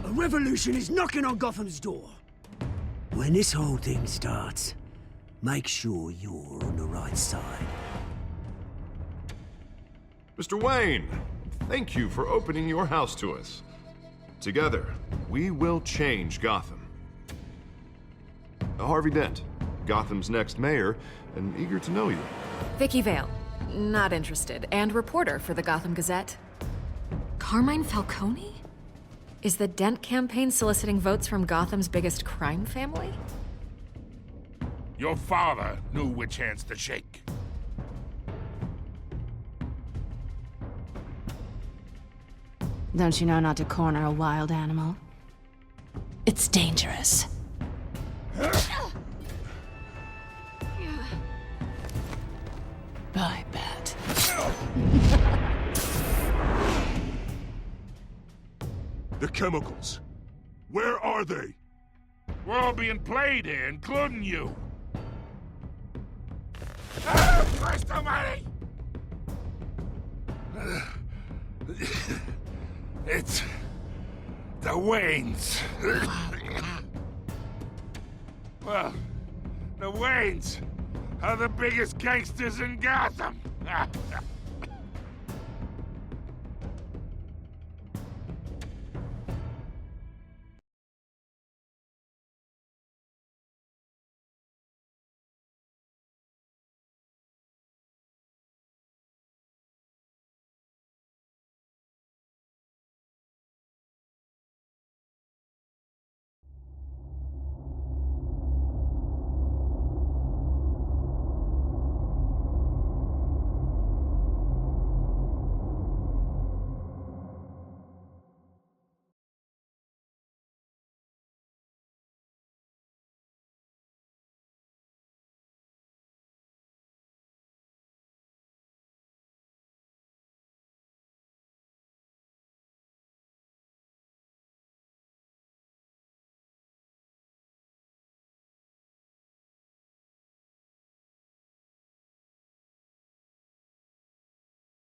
A revolution is knocking on Gotham's door. When this whole thing starts, make sure you're on the right side. Mr. Wayne, thank you for opening your house to us. Together, we will change Gotham. Harvey Dent, Gotham's next mayor, and eager to know you. Vicky Vale, not interested, and reporter for the Gotham Gazette. Carmine Falcone? Is the Dent campaign soliciting votes from Gotham's biggest crime family? Your father knew which hands to shake. Don't you know not to corner a wild animal? It's dangerous. I bet. The chemicals. Where are they? We're all being played here, including you. Ah, Christ almighty! It's the Waynes. Well, the Waynes are the biggest gangsters in Gotham.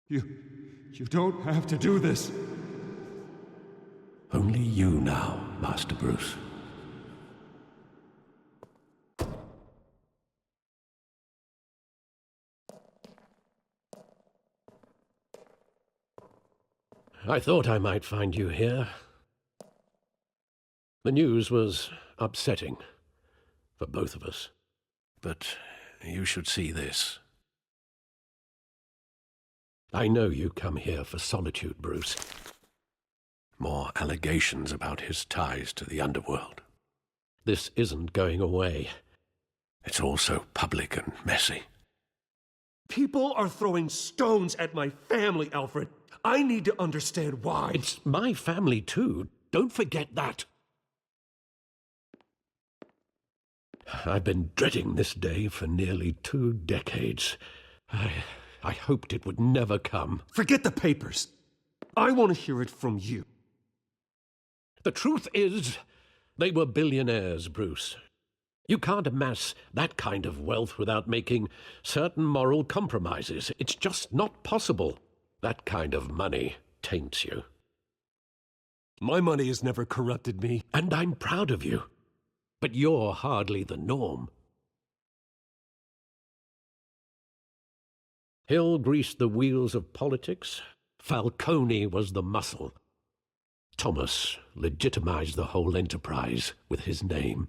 You don't have to do this. Only you now, Master Bruce. I thought I might find you here. The news was upsetting for both of us. But you should see this. I know you come here for solitude, Bruce. More allegations about his ties to the underworld. This isn't going away. It's all so public and messy. People are throwing stones at my family, Alfred. I need to understand why. It's my family, too. Don't forget that. I've been dreading this day for nearly 2 decades. I hoped it would never come. Forget the papers. I want to hear it from you. The truth is, they were billionaires, Bruce. You can't amass that kind of wealth without making certain moral compromises. It's just not possible. That kind of money taints you. My money has never corrupted me. And I'm proud of you. But you're hardly the norm. Hill greased the wheels of politics. Falcone was the muscle. Thomas legitimized the whole enterprise with his name.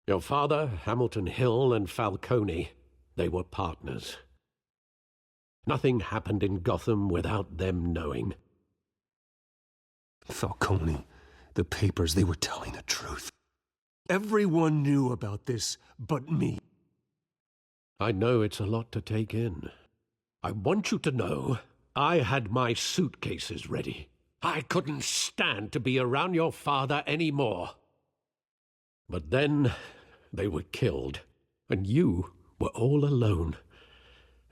Your father, Hamilton Hill, and Falcone, they were partners. Nothing happened in Gotham without them knowing. Falcone, the papers, they were telling the truth. Everyone knew about this but me. I know it's a lot to take in. I want you to know I had my suitcases ready. I couldn't stand to be around your father anymore. But then they were killed, and you were all alone.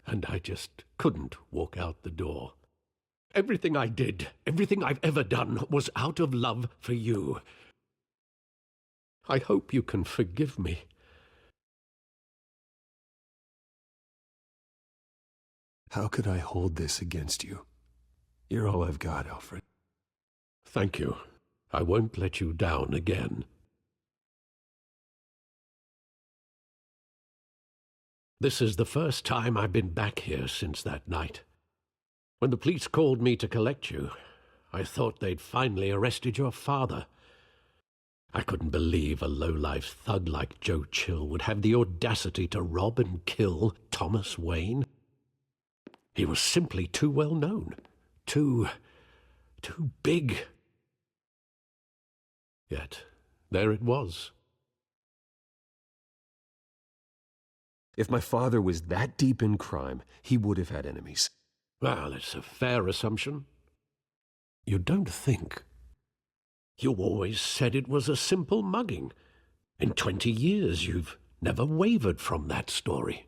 And I just couldn't walk out the door. Everything I did, everything I've ever done, was out of love for you. I hope you can forgive me. How could I hold this against you? You're all I've got, Alfred. Thank you. I won't let you down again. This is the first time I've been back here since that night. When the police called me to collect you, I thought they'd finally arrested your father. I couldn't believe a low-life thug like Joe Chill would have the audacity to rob and kill Thomas Wayne. He was simply too well known, too big. Yet, there it was. If my father was that deep in crime, he would have had enemies. Well, it's a fair assumption. You don't think? You always said it was a simple mugging. In 20 years, you've never wavered from that story.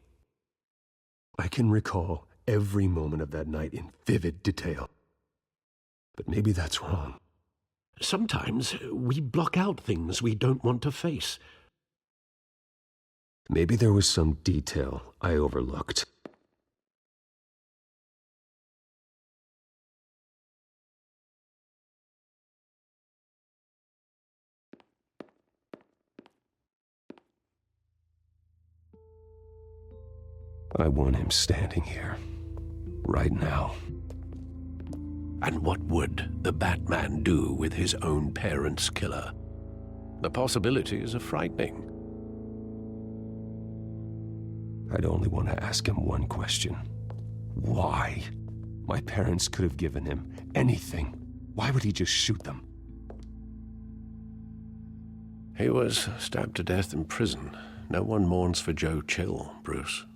I can recall every moment of that night in vivid detail. But maybe that's wrong. Sometimes we block out things we don't want to face. Maybe there was some detail I overlooked. I want him standing here, right now. And what would the Batman do with his own parents' killer? The possibilities are frightening. I'd only want to ask him one question. Why? My parents could have given him anything. Why would he just shoot them? He was stabbed to death in prison. No one mourns for Joe Chill, Bruce.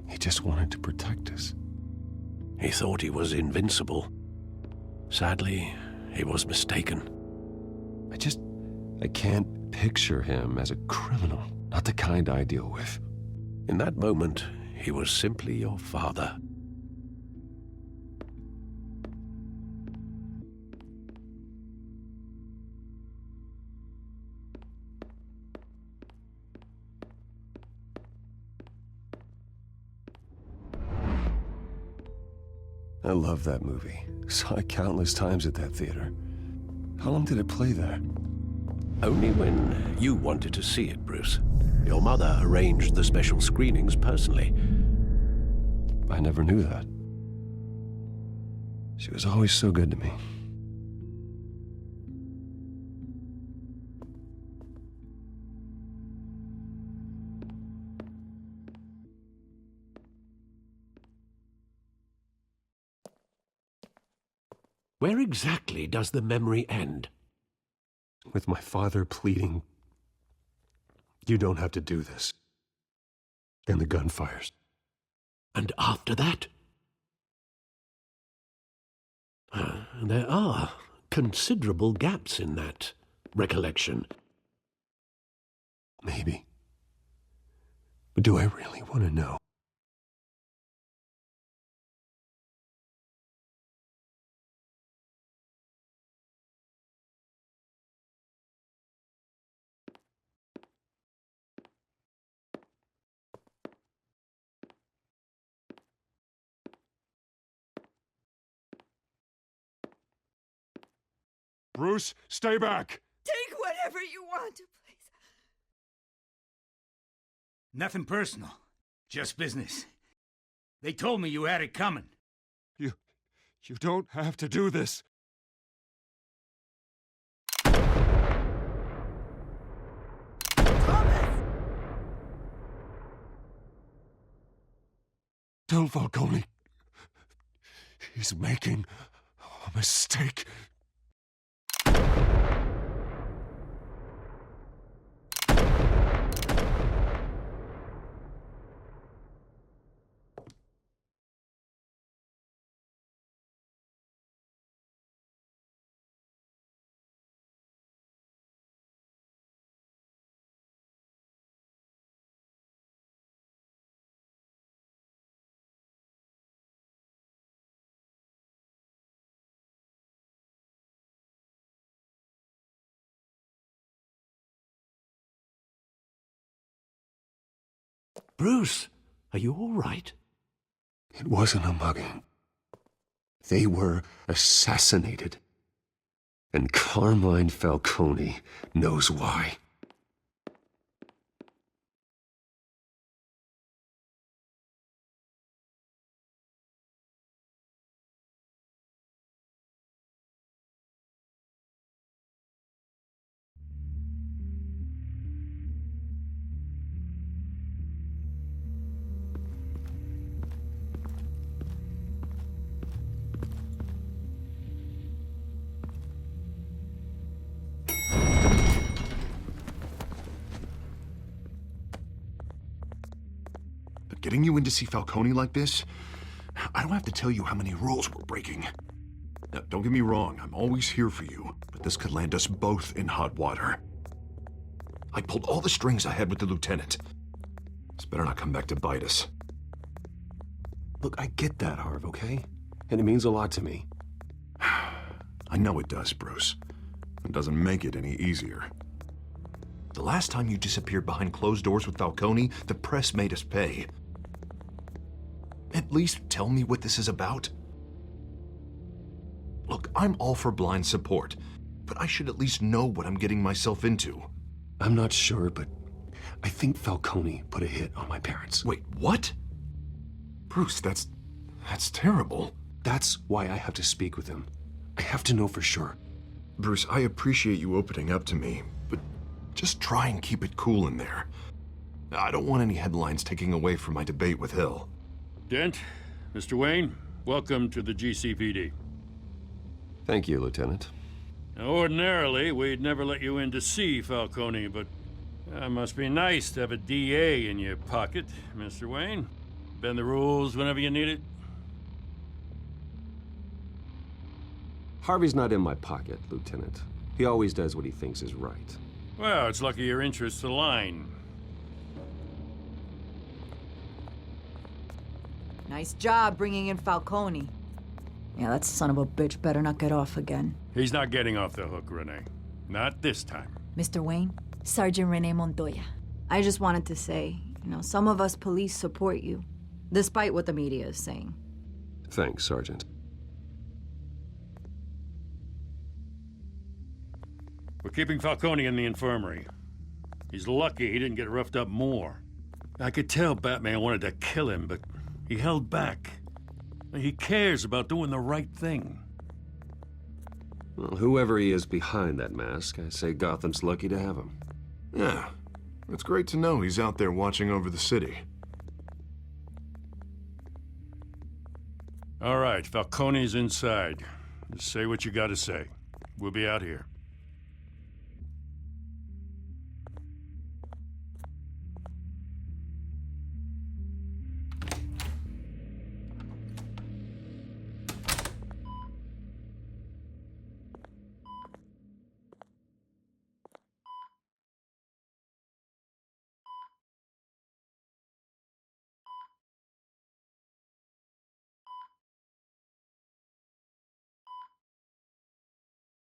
He just wanted to protect us. He thought he was invincible. Sadly, he was mistaken. I can't picture him as a criminal. Not the kind I deal with. In that moment, he was simply your father. I love that movie. Saw it countless times at that theater. How long did it play there? Only when you wanted to see it, Bruce. Your mother arranged the special screenings personally. I never knew that. She was always so good to me. Where exactly does the memory end? With my father pleading, "You don't have to do this." And the gun fires. And after that? There are considerable gaps in that recollection. Maybe. But do I really want to know? Bruce, stay back! Take whatever you want, please. Nothing personal. Just business. They told me you had it coming. You don't have to do this. Tell Falcone he's making a mistake. Bruce, are you all right? It wasn't a mugging. They were assassinated. And Carmine Falcone knows why. Getting you in to see Falcone like this? I don't have to tell you how many rules we're breaking. Now, don't get me wrong, I'm always here for you, but this could land us both in hot water. I pulled all the strings I had with the lieutenant. This better not come back to bite us. Look, I get that, Harv, okay? And it means a lot to me. I know it does, Bruce. It doesn't make it any easier. The last time you disappeared behind closed doors with Falcone, the press made us pay. At least tell me what this is about. Look, I'm all for blind support, but I should at least know what I'm getting myself into. I'm not sure, but I think Falcone put a hit on my parents. Wait, what? Bruce, that's terrible. That's why I have to speak with him. I have to know for sure. Bruce, I appreciate you opening up to me, but just try and keep it cool in there. I don't want any headlines taking away from my debate with Hill. Dent, Mr. Wayne, welcome to the GCPD. Thank you, Lieutenant. Now, ordinarily, we'd never let you in to see Falcone, but it must be nice to have a DA in your pocket, Mr. Wayne. Bend the rules whenever you need it. Harvey's not in my pocket, Lieutenant. He always does what he thinks is right. Well, it's lucky your interests align. Nice job bringing in Falcone. Yeah, that son of a bitch better not get off again. He's not getting off the hook, Renee. Not this time. Mr. Wayne, Sergeant Renee Montoya. I just wanted to say, some of us police support you, despite what the media is saying. Thanks, Sergeant. We're keeping Falcone in the infirmary. He's lucky he didn't get roughed up more. I could tell Batman wanted to kill him, but he held back. He cares about doing the right thing. Well, whoever he is behind that mask, I say Gotham's lucky to have him. Yeah, it's great to know he's out there watching over the city. All right, Falcone's inside. Just say what you gotta say. We'll be out here.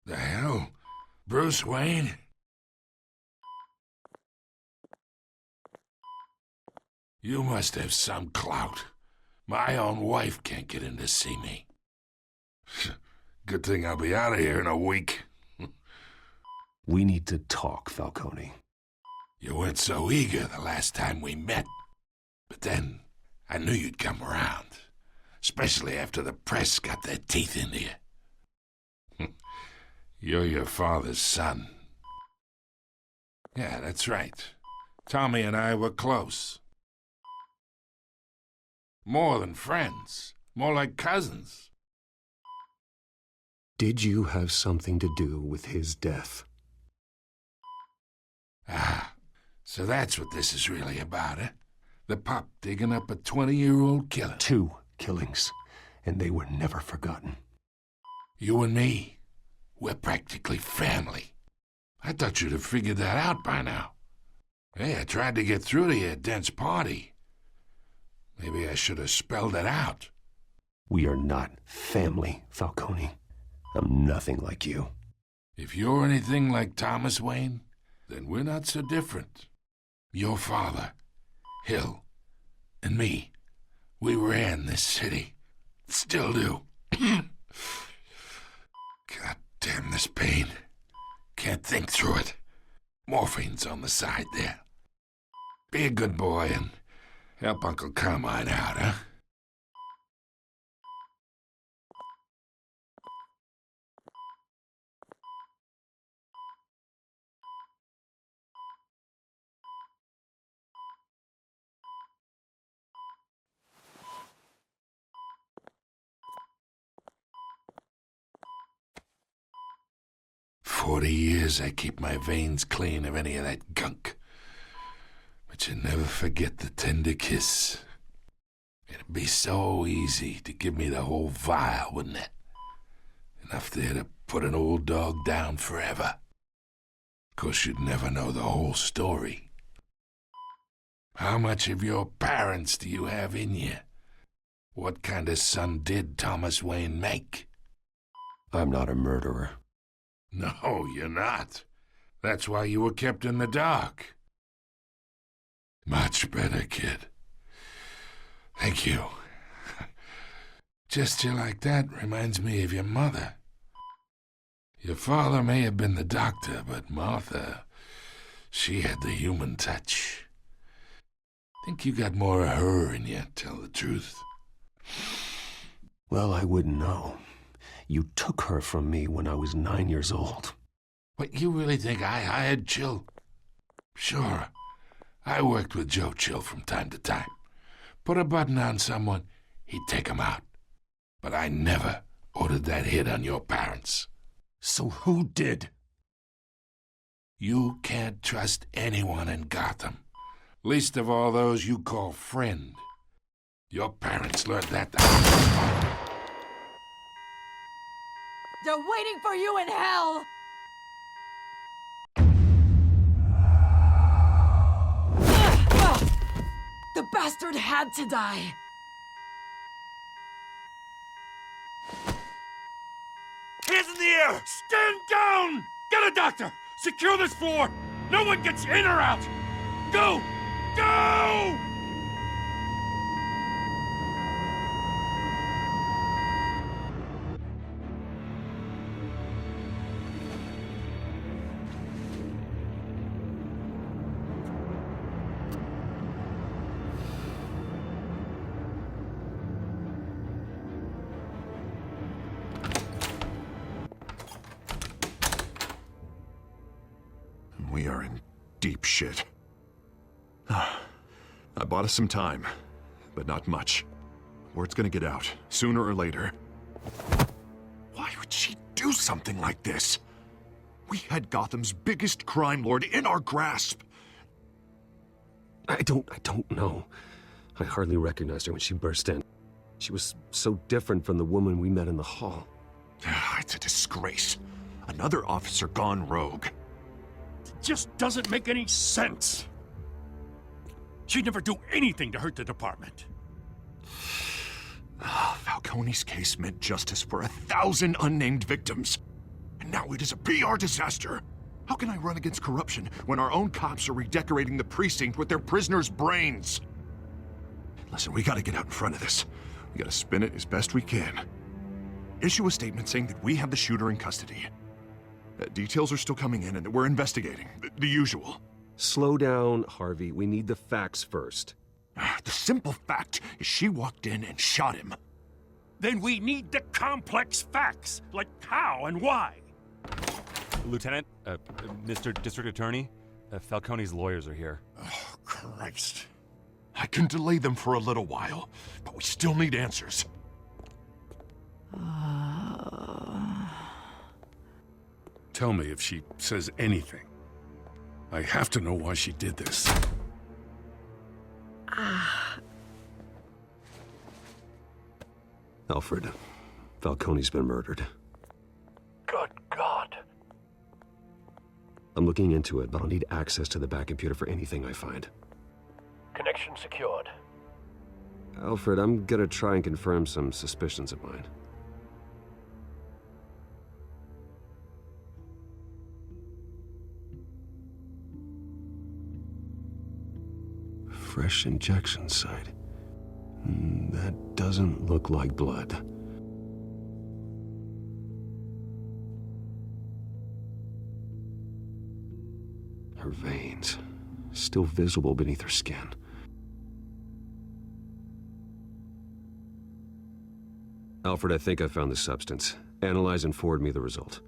The hell? Bruce Wayne? You must have some clout. My own wife can't get in to see me. Good thing I'll be out of here in a week. We need to talk, Falcone. You weren't so eager the last time we met. But then, I knew you'd come around. Especially after the press got their teeth into you. You're your father's son. Yeah, that's right. Tommy and I were close. More than friends. More like cousins. Did you have something to do with his death? Ah, so that's what this is really about, eh? The pup digging up a 20-year-old killer. 2 killings, and they were never forgotten. You and me, we're practically family. I thought you'd have figured that out by now. Hey, I tried to get through to you at Dent's party. Maybe I should have spelled it out. We are not family, Falcone. I'm nothing like you. If you're anything like Thomas Wayne, then we're not so different. Your father, Hill, and me, we ran this city. Still do. God damn this pain. Can't think through it. Morphine's on the side there. Be a good boy and help Uncle Carmine out, huh? "40 years I keep my veins clean of any of that gunk. But you never forget the tender kiss. It'd be so easy to give me the whole vial, wouldn't it? Enough there to put an old dog down forever. Of course, you'd never know the whole story. How much of your parents do you have in you? What kind of son did Thomas Wayne make?" I'm not a murderer. No, you're not. That's why you were kept in the dark. Much better, kid. Thank you. Gesture like that reminds me of your mother. Your father may have been the doctor, but Martha, she had the human touch. Think you got more of her in you, tell the truth. Well, I wouldn't know. You took her from me when I was 9 years old. What, you really think I hired Chill? Sure. I worked with Joe Chill from time to time. Put a button on someone, he'd take him out. But I never ordered that hit on your parents. So who did? You can't trust anyone in Gotham. Least of all those you call friend. Your parents learned that. They're waiting for you in hell! The bastard had to die! Hands in the air! Stand down! Get a doctor! Secure this floor! No one gets in or out! Go! Go! We are in deep shit. I bought us some time, but not much. Word's gonna get out, sooner or later. Why would she do something like this? We had Gotham's biggest crime lord in our grasp. I don't know. I hardly recognized her when she burst in. She was so different from the woman we met in the hall. It's a disgrace. Another officer gone rogue. It just doesn't make any sense. She'd never do anything to hurt the department. Falcone's case meant justice for 1,000 unnamed victims. And now it is a PR disaster. How can I run against corruption when our own cops are redecorating the precinct with their prisoners' brains? Listen, we gotta get out in front of this. We gotta spin it as best we can. Issue a statement saying that we have the shooter in custody. Details are still coming in and that we're investigating. The usual. Slow down, Harvey. We need the facts first. The simple fact is she walked in and shot him. Then we need the complex facts, like how and why. Lieutenant, Mr. District Attorney, Falcone's lawyers are here. Oh, Christ. I can delay them for a little while, but we still need answers. Tell me if she says anything. I have to know why she did this. Alfred, Falcone's been murdered. Good God. I'm looking into it, but I'll need access to the back computer for anything I find. Connection secured. Alfred, I'm gonna try and confirm some suspicions of mine. Fresh injection site. That doesn't look like blood. Her veins, still visible beneath her skin. Alfred, I think I found the substance. Analyze and forward me the result.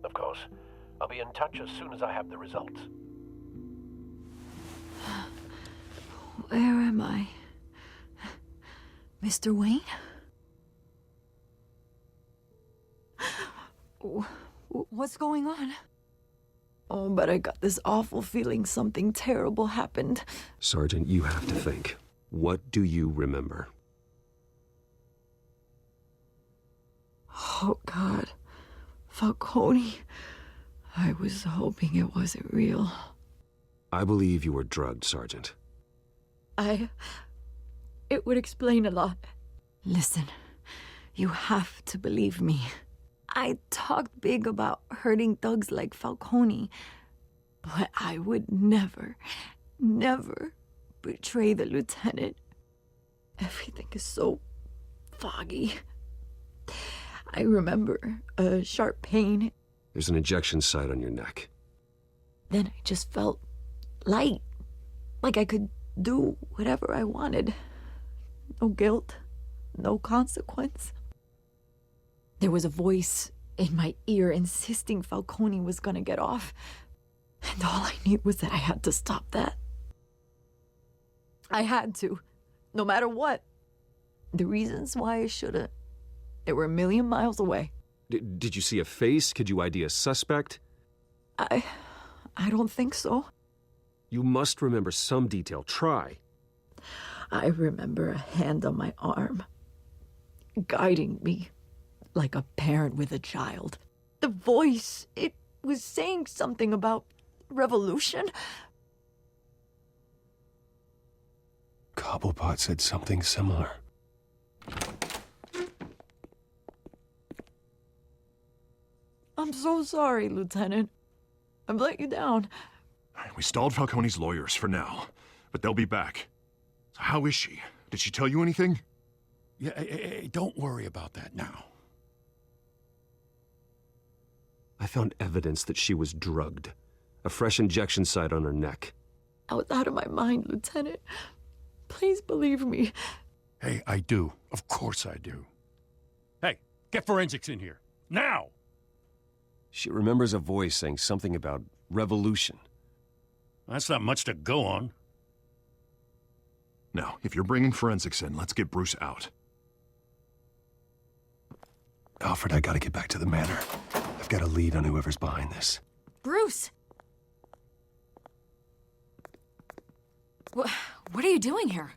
Of course. I'll be in touch as soon as I have the results. Where am I? Mr. Wayne? What's going on? Oh, but I got this awful feeling something terrible happened. Sergeant, you have to think. What do you remember? Oh, God. Falcone. I was hoping it wasn't real. I believe you were drugged, Sergeant. It would explain a lot. Listen, you have to believe me. I talked big about hurting thugs like Falcone, but I would never, never betray the lieutenant. Everything is so foggy. I remember a sharp pain. There's an injection site on your neck. Then I just felt light, like I could do whatever I wanted. No guilt, no consequence. There was a voice in my ear insisting Falcone was gonna get off. And all I knew was that I had to stop that. I had to, no matter what. The reasons why I shouldn't, they were a million miles away. Did you see a face? Could you ID a suspect? I don't think so. You must remember some detail. Try. I remember a hand on my arm, guiding me like a parent with a child. The voice, it was saying something about revolution. Cobblepot said something similar. I'm so sorry, Lieutenant. I've let you down. We stalled Falcone's lawyers for now, but they'll be back. So how is she? Did she tell you anything? Yeah, hey, don't worry about that now. I found evidence that she was drugged. A fresh injection site on her neck. I was out of my mind, Lieutenant. Please believe me. Hey, I do. Of course I do. Hey, get forensics in here. Now! She remembers a voice saying something about revolution. That's not much to go on. Now, if you're bringing forensics in, let's get Bruce out. Alfred, I gotta get back to the manor. I've got a lead on whoever's behind this. Bruce! What are you doing here?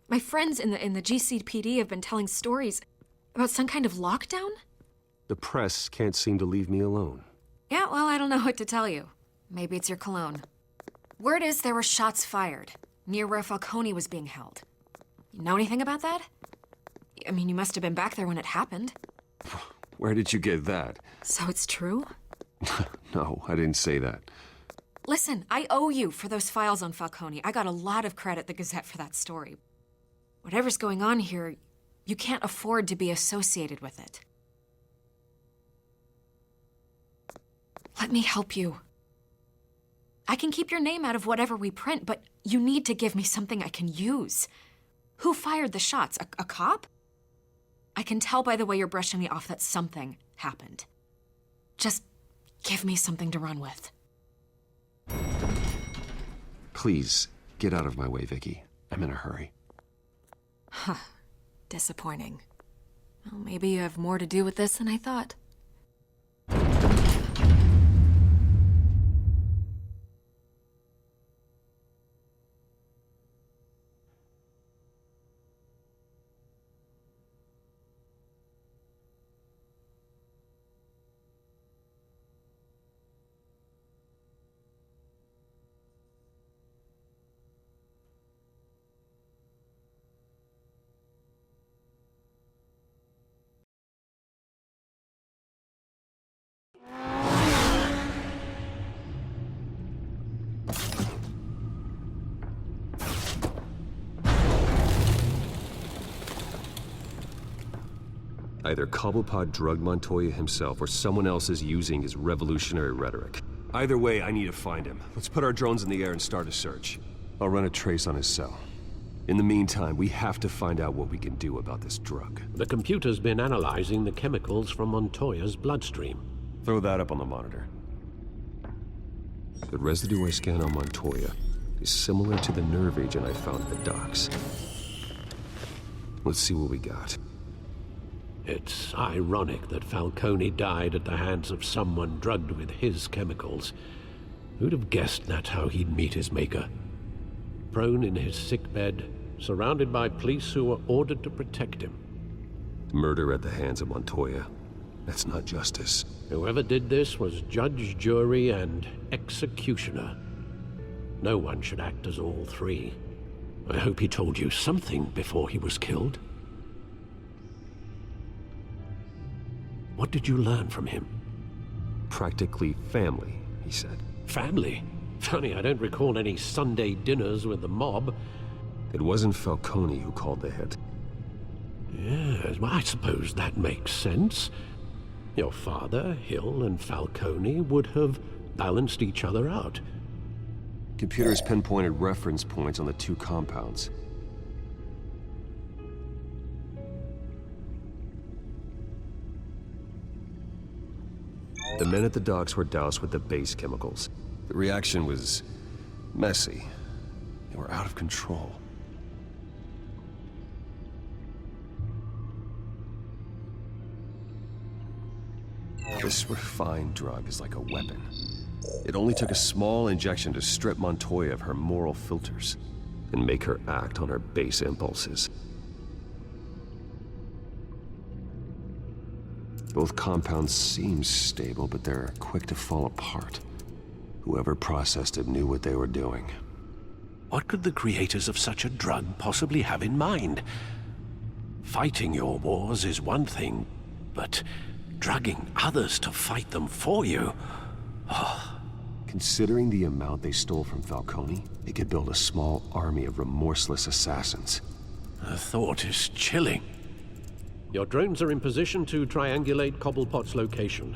My friends in the GCPD have been telling stories about some kind of lockdown? The press can't seem to leave me alone. Yeah, well, I don't know what to tell you. Maybe it's your cologne. Word is there were shots fired near where Falcone was being held. You know anything about that? I mean, you must have been back there when it happened. Where did you get that? So it's true? No, I didn't say that. Listen, I owe you for those files on Falcone. I got a lot of credit at the Gazette for that story. Whatever's going on here, you can't afford to be associated with it. Let me help you. I can keep your name out of whatever we print, but you need to give me something I can use. Who fired the shots? A cop? I can tell by the way you're brushing me off that something happened. Just give me something to run with. Please, get out of my way, Vicky. I'm in a hurry. Huh. Disappointing. Well, maybe you have more to do with this than I thought. Either Cobblepot drugged Montoya himself, or someone else is using his revolutionary rhetoric. Either way, I need to find him. Let's put our drones in the air and start a search. I'll run a trace on his cell. In the meantime, we have to find out what we can do about this drug. The computer's been analyzing the chemicals from Montoya's bloodstream. Throw that up on the monitor. The residue I scan on Montoya is similar to the nerve agent I found at the docks. Let's see what we got. It's ironic that Falcone died at the hands of someone drugged with his chemicals. Who'd have guessed that's how he'd meet his maker? Prone in his sickbed, surrounded by police who were ordered to protect him. Murder at the hands of Montoya. That's not justice. Whoever did this was judge, jury, and executioner. No one should act as all three. I hope he told you something before he was killed. What did you learn from him? Practically family, he said. Family? Funny, I don't recall any Sunday dinners with the mob. It wasn't Falcone who called the hit. Yes, well, I suppose that makes sense. Your father, Hill, and Falcone would have balanced each other out. Computers pinpointed reference points on the two compounds. The men at the docks were doused with the base chemicals. The reaction was messy. They were out of control. This refined drug is like a weapon. It only took a small injection to strip Montoya of her moral filters and make her act on her base impulses. Both compounds seem stable, but they're quick to fall apart. Whoever processed it knew what they were doing. What could the creators of such a drug possibly have in mind? Fighting your wars is one thing, but drugging others to fight them for you? Oh. Considering the amount they stole from Falcone, they could build a small army of remorseless assassins. The thought is chilling. Your drones are in position to triangulate Cobblepot's location.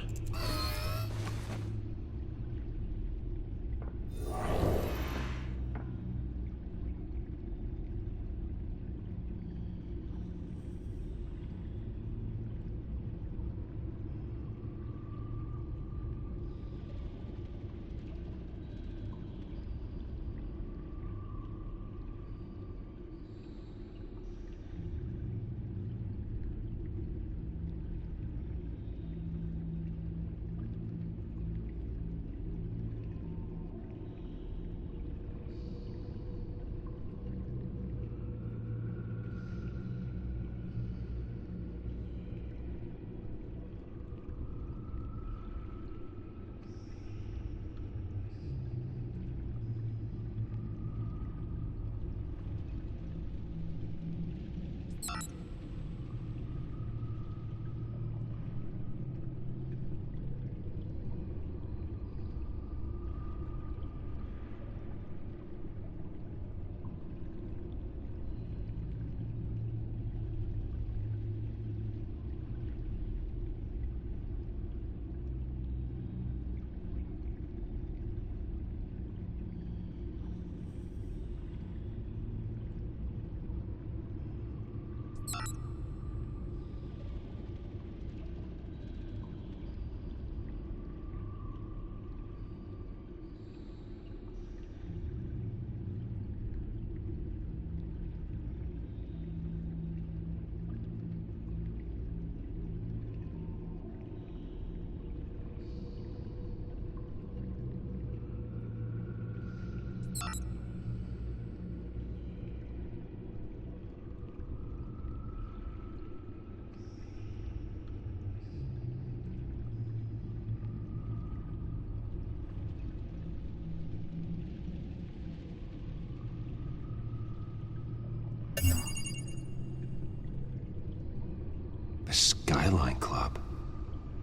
The Skyline Club.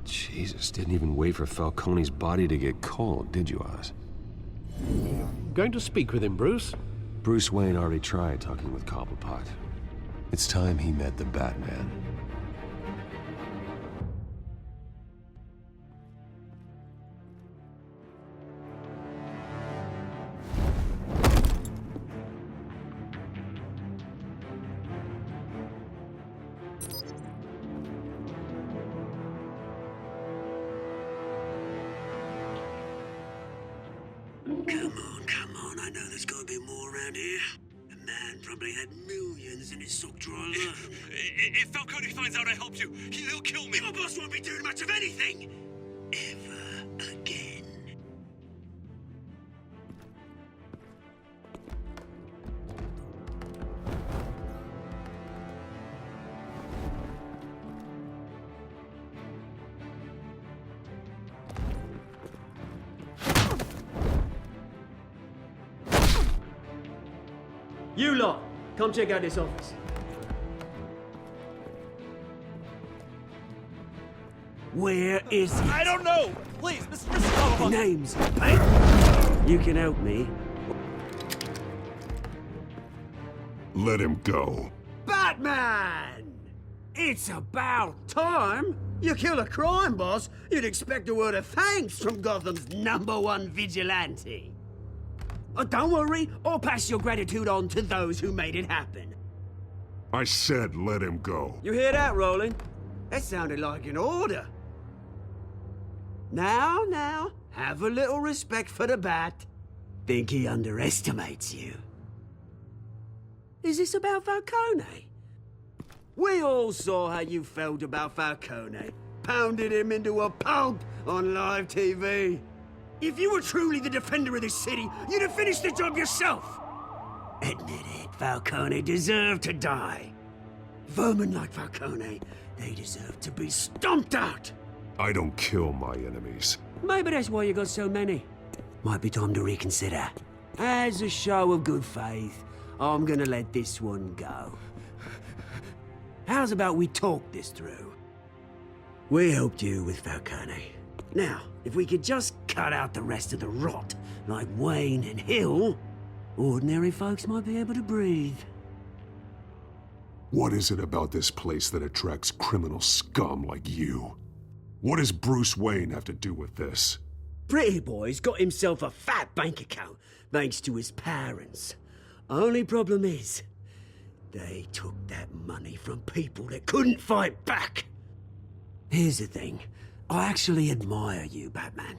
Jesus, didn't even wait for Falcone's body to get cold, did you, Oz? Going to speak with him, Bruce? Bruce Wayne already tried talking with Cobblepot. It's time he met the Batman. probably had millions in his sock drawer. If Falcone finds out I helped you, he'll kill me. Your boss won't be doing much of anything ever again. You lot, come check out this office. Where is it? I don't know! Please, Mr. Name's Pete. You can help me. Let him go. Batman! It's about time. You kill a crime boss, you'd expect a word of thanks from Gotham's #1 vigilante. Don't worry, I'll pass your gratitude on to those who made it happen. I said let him go. You hear that, Roland? That sounded like an order. Now, have a little respect for the Bat. Think he underestimates you. Is this about Falcone? We all saw how you felt about Falcone. Pounded him into a pulp on live TV. If you were truly the defender of this city, you'd have finished the job yourself. Admit it, Falcone deserved to die. Vermin like Falcone, they deserve to be stomped out. I don't kill my enemies. Maybe that's why you got so many. Might be time to reconsider. As a show of good faith, I'm gonna let this one go. How's about we talk this through? We helped you with Falcone. Now, if we could just cut out the rest of the rot, like Wayne and Hill, ordinary folks might be able to breathe. What is it about this place that attracts criminal scum like you? What does Bruce Wayne have to do with this? Pretty Boy's got himself a fat bank account, thanks to his parents. Only problem is, they took that money from people that couldn't fight back. Here's the thing. I actually admire you, Batman.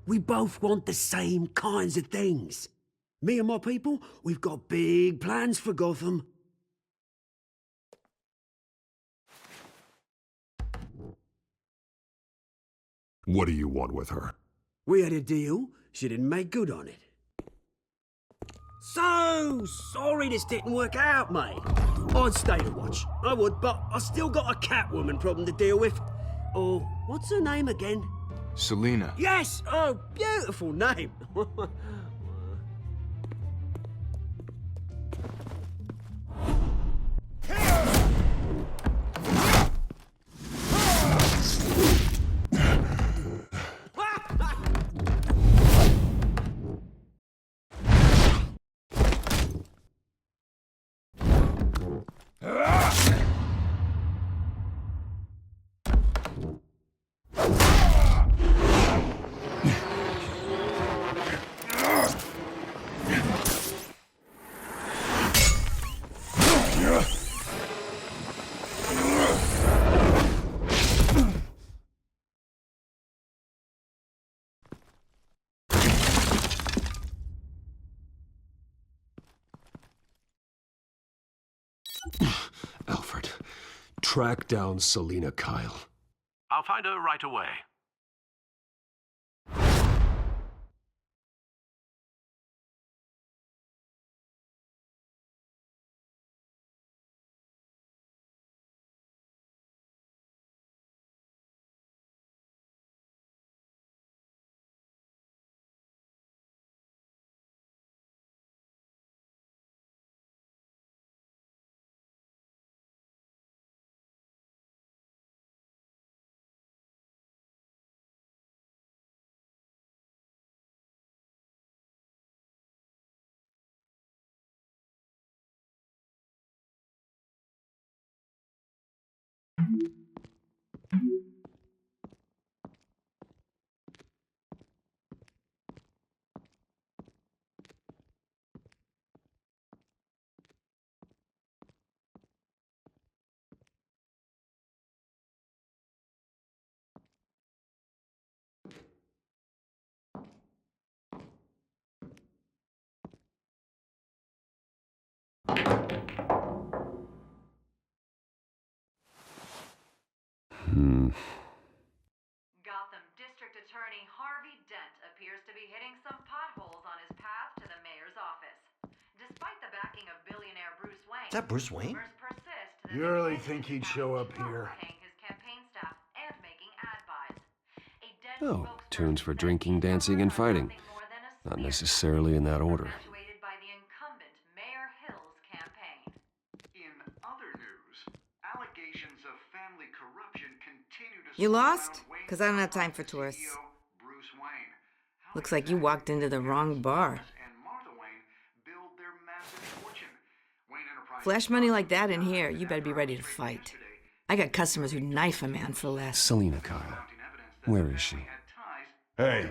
We both want the same kinds of things. Me and my people, we've got big plans for Gotham. What do you want with her? We had a deal. She didn't make good on it. So sorry this didn't work out, mate. I'd stay to watch. I would, but I still got a Catwoman problem to deal with. Oh, what's her name again? Selina. Yes! Oh, beautiful name. Alfred, track down Selina Kyle. I'll find her right away. Gotham District Attorney Harvey Dent appears to be hitting some potholes on his path to the mayor's office. Despite the backing of billionaire Bruce Wayne, Is that Bruce Wayne? rumors persist that You really think he'd show up here? paying his campaign staff and making ad buys. A Dent Oh, spokesperson tunes for said drinking, these dancing, and rumors are fighting. nothing more than a Not smear necessarily in that order. perpetuated by the incumbent Mayor Hill's campaign. In other news, allegations of family corruption continue to You swirl lost? around Wayne 'Cause I don't have time for CEO tourists. Bruce Wayne. How Looks like you walked into the wrong bar. and Martha Wayne build their massive fortune. Wayne Enterprises Flash money like that in here, you better be ready to fight. I got customers who'd knife a man for less. Selina Kyle. Where is she? Hey,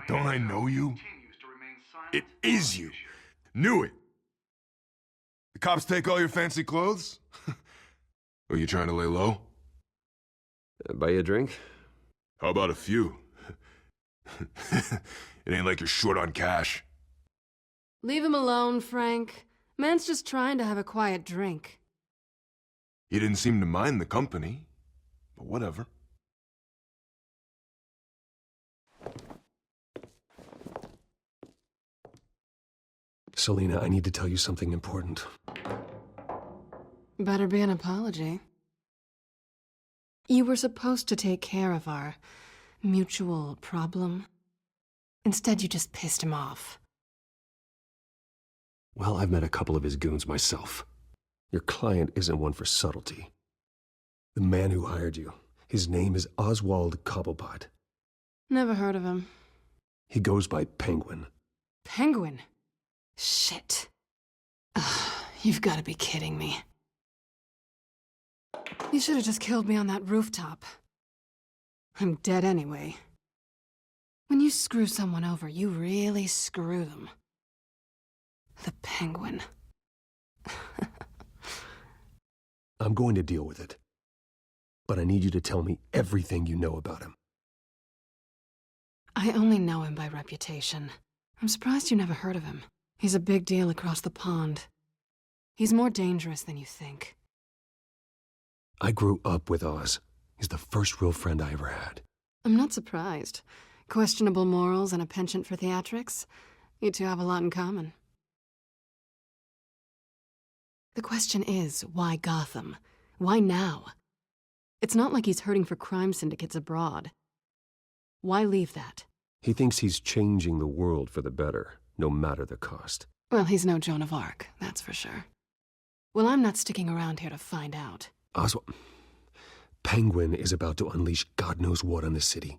don't I know you? It is you. Knew it. The cops take all your fancy clothes? Are you trying to lay low? Buy you a drink? How about a few? It ain't like you're short on cash. Leave him alone, Frank. Man's just trying to have a quiet drink. He didn't seem to mind the company, but whatever. Selina, I need to tell you something important. Better be an apology. You were supposed to take care of our mutual problem. Instead, you just pissed him off. Well, I've met a couple of his goons myself. Your client isn't one for subtlety. The man who hired you, his name is Oswald Cobblepot. Never heard of him. He goes by Penguin. Penguin? Shit. Ugh, you've got to be kidding me. You should have just killed me on that rooftop. I'm dead anyway. When you screw someone over, you really screw them. The Penguin. I'm going to deal with it. But I need you to tell me everything you know about him. I only know him by reputation. I'm surprised you never heard of him. He's a big deal across the pond. He's more dangerous than you think. I grew up with Oz. He's the first real friend I ever had. I'm not surprised. Questionable morals and a penchant for theatrics. You two have a lot in common. The question is, why Gotham? Why now? It's not like he's hurting for crime syndicates abroad. Why leave that? He thinks he's changing the world for the better, no matter the cost. Well, he's no Joan of Arc, that's for sure. Well, I'm not sticking around here to find out. Oswald, Penguin is about to unleash God knows what on the city.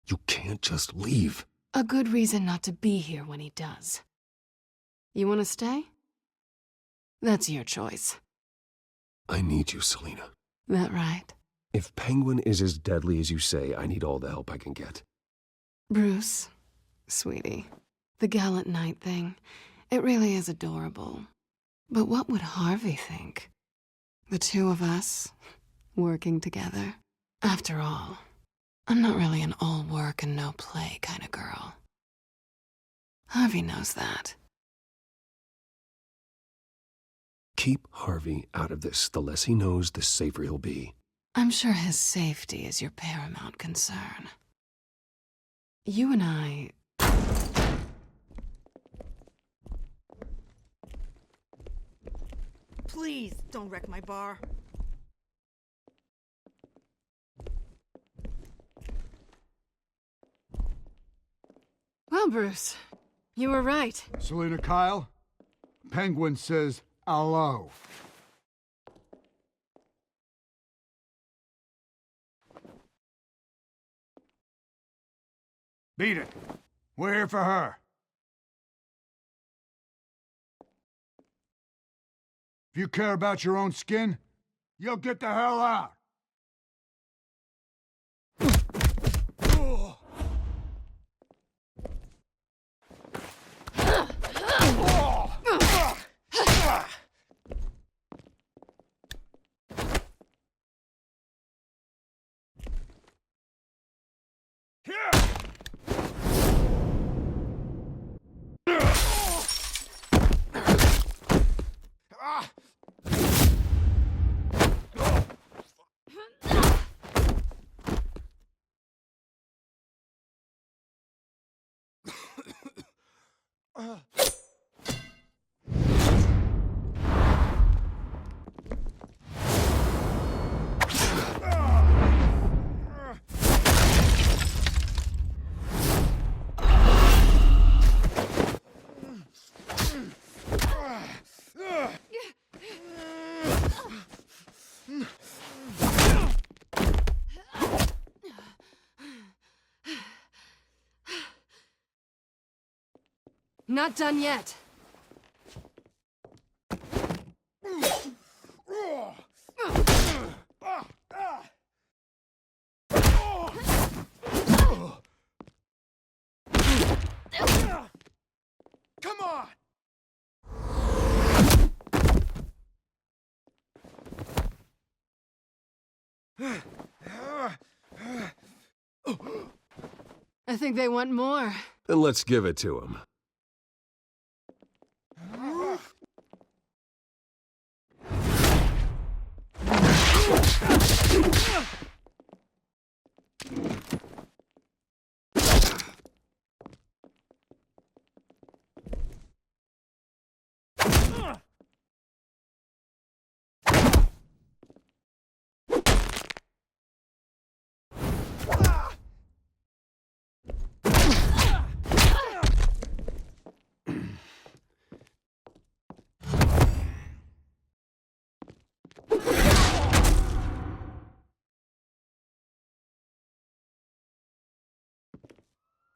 You can't just leave. A good reason not to be here when he does. You want to stay? That's your choice. I need you, Selina. That right? If Penguin is as deadly as you say, I need all the help I can get. Bruce, sweetie, the gallant knight thing, it really is adorable. But what would Harvey think? The two of us, working together? After all, I'm not really an all work and no play kind of girl. Harvey knows that. Keep Harvey out of this. The less he knows, the safer he'll be. I'm sure his safety is your paramount concern. You and I... Please, don't wreck my bar. Well, Bruce, you were right. Selina Kyle, Penguin says hello. Beat it. We're here for her. If you care about your own skin, you'll get the hell out. Not done yet. Come on! I think they want more. Then let's give it to him.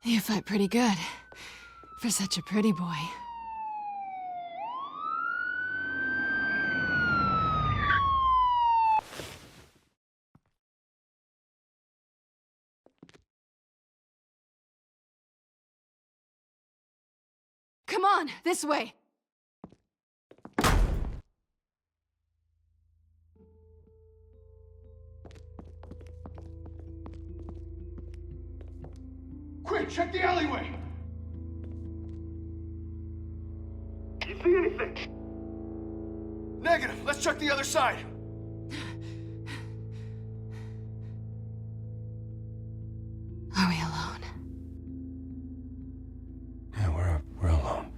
You fight pretty good. For such a pretty boy. Come on, this way! Quick, check the alleyway! You see anything? Negative. Let's check the other side. Are we alone? Yeah, we're alone.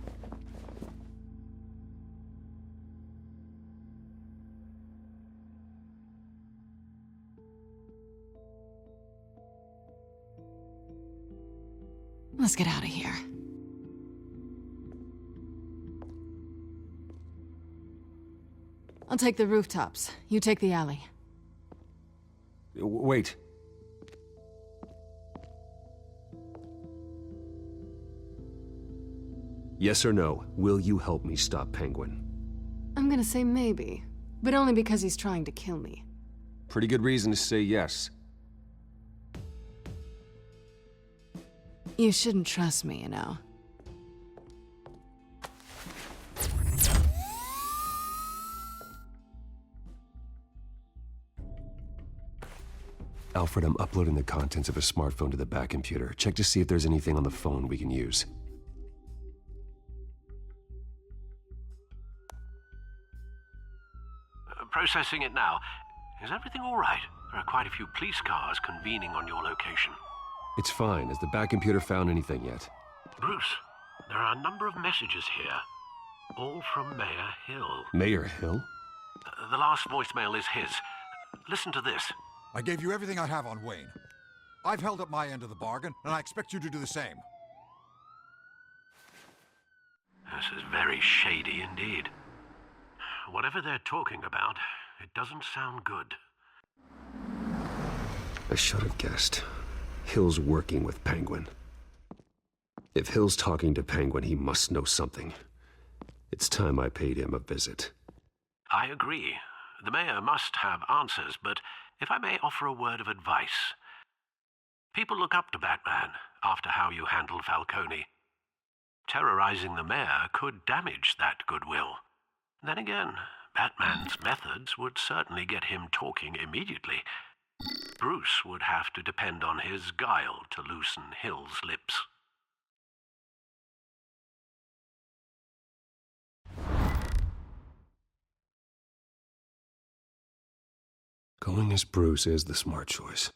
Let's get out of here. I'll take the rooftops. You take the alley. Wait. Yes or no, will you help me stop Penguin? I'm gonna say maybe, but only because he's trying to kill me. Pretty good reason to say yes. You shouldn't trust me, you know. Alfred, I'm uploading the contents of a smartphone to the back computer. Check to see if there's anything on the phone we can use. Processing it now. Is everything all right? There are quite a few police cars convening on your location. It's fine. Has the back computer found anything yet? Bruce, there are a number of messages here. All from Mayor Hill. Mayor Hill? The last voicemail is his. Listen to this. I gave you everything I have on Wayne. I've held up my end of the bargain, and I expect you to do the same. This is very shady indeed. Whatever they're talking about, it doesn't sound good. I should have guessed. Hill's working with Penguin. If Hill's talking to Penguin, he must know something. It's time I paid him a visit. I agree. The mayor must have answers, but if I may offer a word of advice. People look up to Batman after how you handled Falcone. Terrorizing the mayor could damage that goodwill. Then again, Batman's methods would certainly get him talking immediately. Bruce would have to depend on his guile to loosen Hill's lips. Going as Bruce is the smart choice.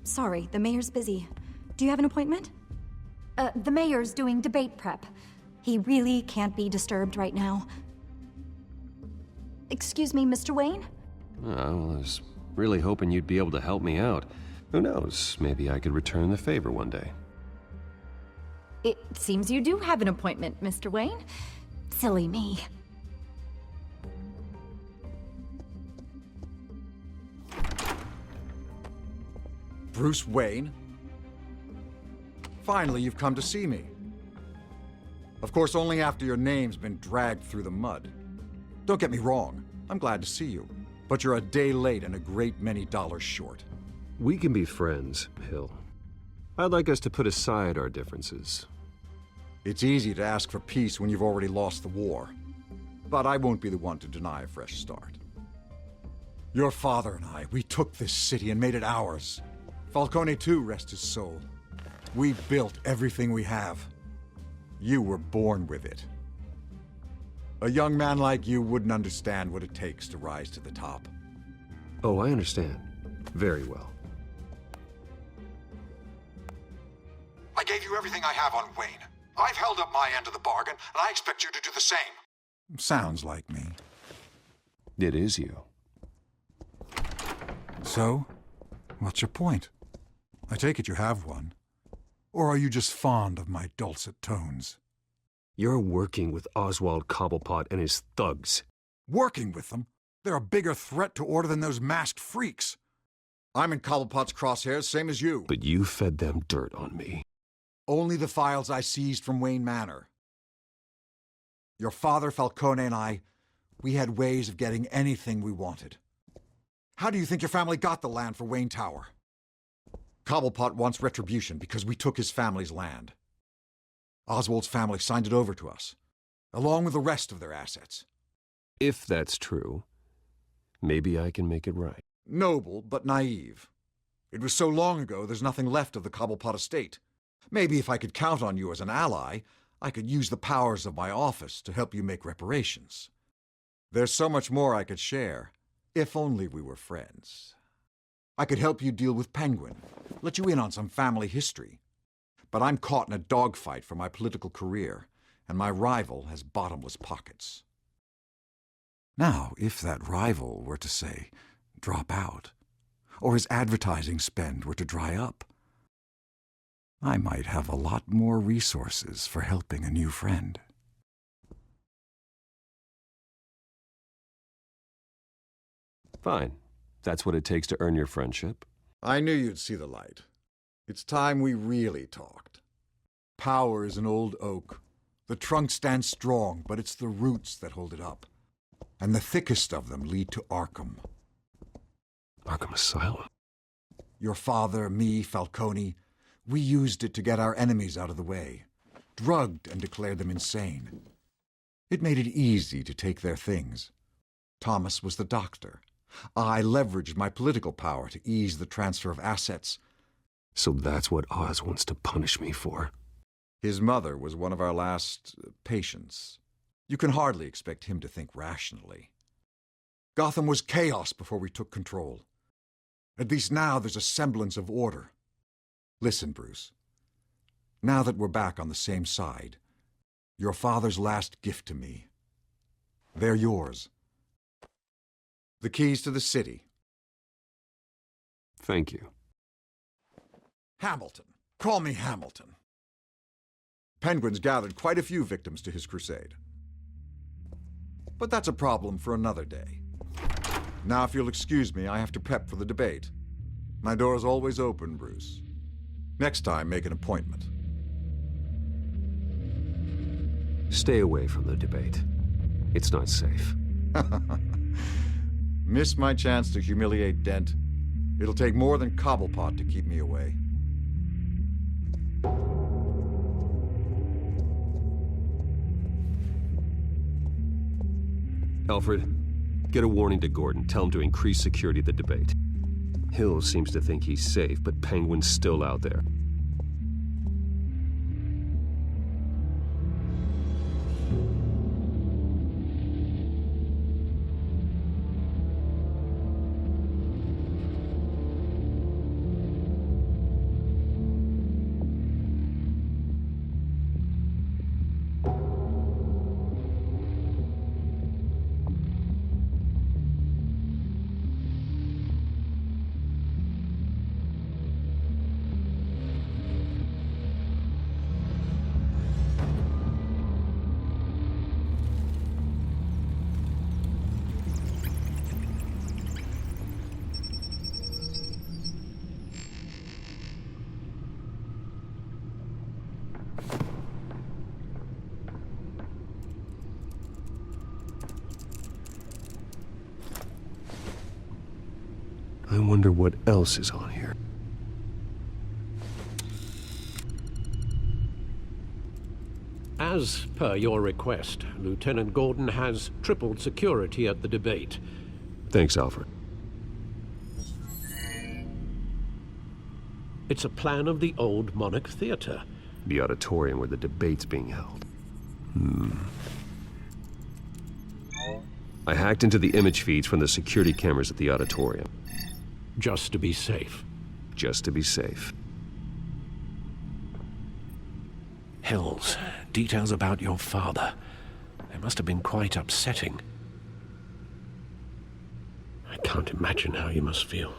Sorry, the mayor's busy. Do you have an appointment? The mayor's doing debate prep. He really can't be disturbed right now. Excuse me, Mr. Wayne? Oh, well, I was really hoping you'd be able to help me out. Who knows, maybe I could return the favor one day. It seems you do have an appointment, Mr. Wayne. Silly me. Bruce Wayne? Finally, you've come to see me. Of course, only after your name's been dragged through the mud. Don't get me wrong, I'm glad to see you. But you're a day late and a great many dollars short. We can be friends, Hill. I'd like us to put aside our differences. It's easy to ask for peace when you've already lost the war. But I won't be the one to deny a fresh start. Your father and I, we took this city and made it ours. Falcone too, rest his soul. We built everything we have. You were born with it. A young man like you wouldn't understand what it takes to rise to the top. Oh, I understand. Very well. I gave you everything I have on Wayne. I've held up my end of the bargain, and I expect you to do the same. Sounds like me. It is you. So, what's your point? I take it you have one. Or are you just fond of my dulcet tones? You're working with Oswald Cobblepot and his thugs. Working with them? They're a bigger threat to order than those masked freaks. I'm in Cobblepot's crosshairs, same as you. But you fed them dirt on me. Only the files I seized from Wayne Manor. Your father, Falcone, and I, we had ways of getting anything we wanted. How do you think your family got the land for Wayne Tower? Cobblepot wants retribution because we took his family's land. Oswald's family signed it over to us, along with the rest of their assets. If that's true, maybe I can make it right. Noble, but naive. It was so long ago, there's nothing left of the Cobblepot estate. Maybe if I could count on you as an ally, I could use the powers of my office to help you make reparations. There's so much more I could share, if only we were friends. I could help you deal with Penguin, let you in on some family history. But I'm caught in a dogfight for my political career, and my rival has bottomless pockets. Now, if that rival were to, say, drop out, or his advertising spend were to dry up, I might have a lot more resources for helping a new friend. Fine. That's what it takes to earn your friendship. I knew you'd see the light. It's time we really talked. Power is an old oak. The trunk stands strong, but it's the roots that hold it up. And the thickest of them lead to Arkham. Arkham Asylum? Your father, me, Falcone, we used it to get our enemies out of the way. Drugged and declared them insane. It made it easy to take their things. Thomas was the doctor. I leveraged my political power to ease the transfer of assets. So that's what Oz wants to punish me for? His mother was one of our last patients. You can hardly expect him to think rationally. Gotham was chaos before we took control. At least now there's a semblance of order. Listen, Bruce. Now that we're back on the same side, your father's last gift to me. They're yours. The keys to the city. Thank you. Hamilton. Call me Hamilton. Penguin's gathered quite a few victims to his crusade. But that's a problem for another day. Now, if you'll excuse me, I have to prep for the debate. My door's always open, Bruce. Next time, make an appointment. Stay away from the debate. It's not safe. Miss my chance to humiliate Dent. It'll take more than Cobblepot to keep me away. Alfred, get a warning to Gordon. Tell him to increase security at the debate. Hill seems to think he's safe, but Penguin's still out there. wonder what else is on here. As per your request, Lieutenant Gordon has tripled security at the debate. Thanks, Alfred. It's a plan of the old Monarch Theater. The auditorium where the debate's being held. I hacked into the image feeds from the security cameras at the auditorium. Just to be safe. Just to be safe. Hills, details about your father. They must have been quite upsetting. I can't imagine how you must feel.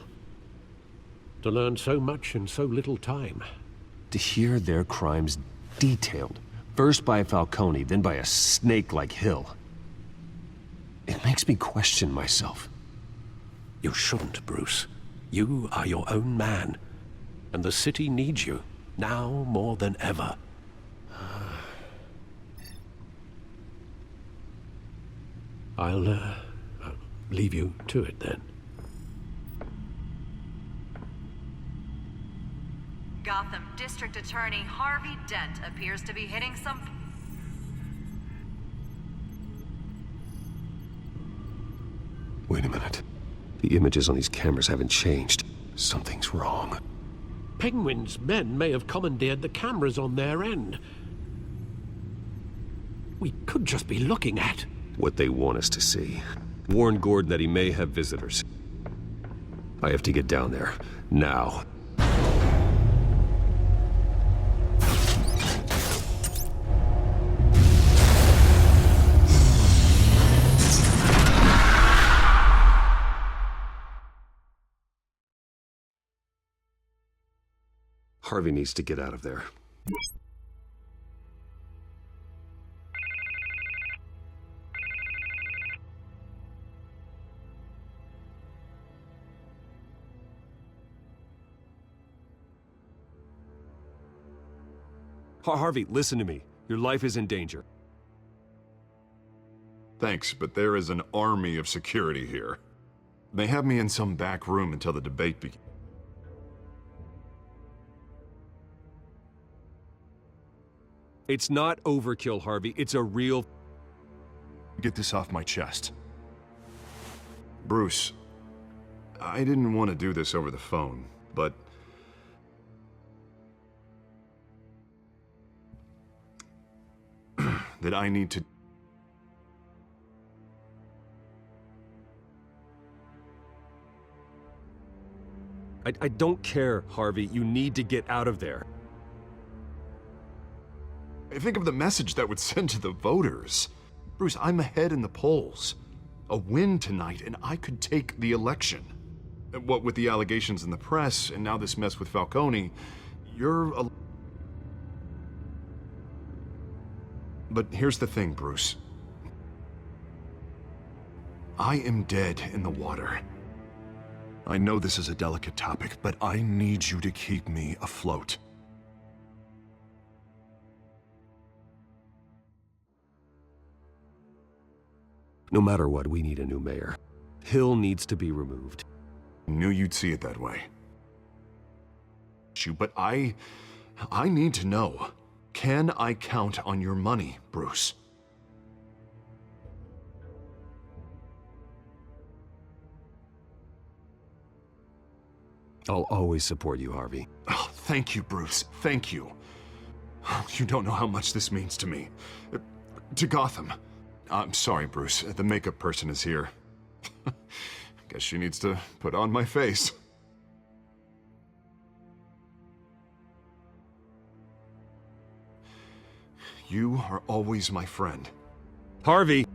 To learn so much in so little time. To hear their crimes detailed, first by Falcone, then by a snake like Hill. It makes me question myself. You shouldn't, Bruce. You are your own man. And the city needs you, now more than ever. I'll leave you to it then. Gotham District Attorney Harvey Dent appears to be hitting some... Wait a minute. The images on these cameras haven't changed. Something's wrong. Penguin's men may have commandeered the cameras on their end. We could just be looking at... what they want us to see. Warn Gordon that he may have visitors. I have to get down there. Now. Harvey needs to get out of there. Harvey, listen to me. Your life is in danger. Thanks, but there is an army of security here. They have me in some back room until the debate begins. It's not overkill, Harvey. It's a real... Get this off my chest. Bruce, I didn't want to do this over the phone, but... that I need to... I don't care, Harvey. You need to get out of there. Think of the message that would send to the voters. Bruce, I'm ahead in the polls. A win tonight, and I could take the election. What with the allegations in the press, and now this mess with Falcone, you're a... But here's the thing, Bruce. I am dead in the water. I know this is a delicate topic, but I need you to keep me afloat. No matter what, we need a new mayor. Hill needs to be removed. Knew you'd see it that way. But I need to know. Can I count on your money, Bruce? I'll always support you, Harvey. Oh, thank you, Bruce. Thank you. You don't know how much this means to me. To Gotham. I'm sorry, Bruce. The makeup person is here. Guess she needs to put on my face. You are always my friend. Harvey!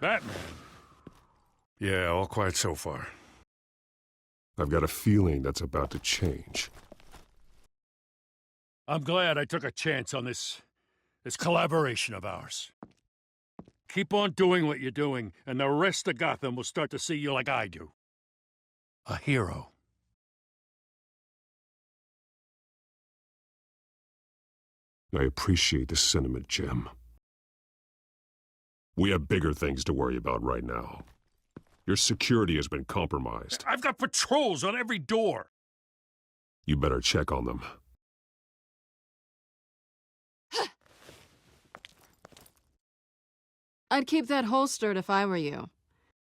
Batman, Yeah, all quiet so far. I've got a feeling that's about to change. I'm glad I took a chance on this collaboration of ours. Keep on doing what you're doing, and the rest of Gotham will start to see you like I do. A hero. I appreciate the sentiment, Jim. We have bigger things to worry about right now. Your security has been compromised. I've got patrols on every door. You better check on them. I'd keep that holstered if I were you.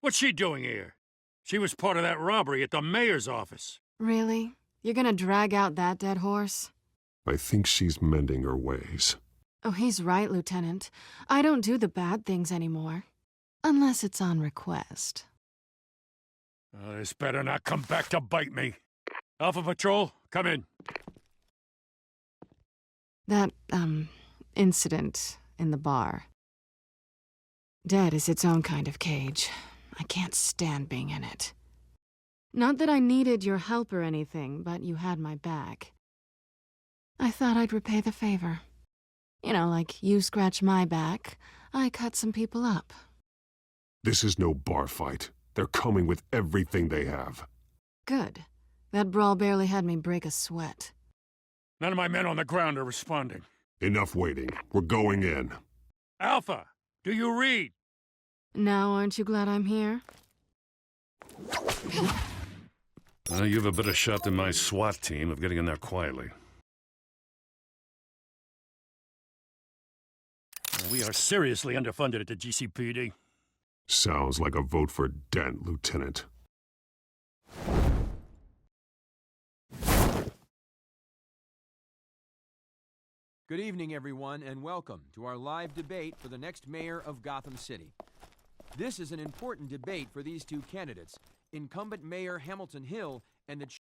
What's she doing here? She was part of that robbery at the mayor's office. Really? You're gonna drag out that dead horse? I think she's mending her ways. Oh, he's right, Lieutenant. I don't do the bad things anymore. Unless it's on request. This better not come back to bite me. Alpha Patrol, come in. That, incident in the bar. Dead is its own kind of cage. I can't stand being in it. Not that I needed your help or anything, but you had my back. I thought I'd repay the favor. You know, like you scratch my back, I cut some people up. This is no bar fight. They're coming with everything they have. Good. That brawl barely had me break a sweat. None of my men on the ground are responding. Enough waiting. We're going in. Alpha, do you read? Now aren't you glad I'm here? You have a better shot than my SWAT team of getting in there quietly. We are seriously underfunded at the GCPD. Sounds like a vote for Dent, Lieutenant. Good evening, everyone, and welcome to our live debate for the next mayor of Gotham City. This is an important debate for these two candidates, incumbent Mayor Hamilton Hill and the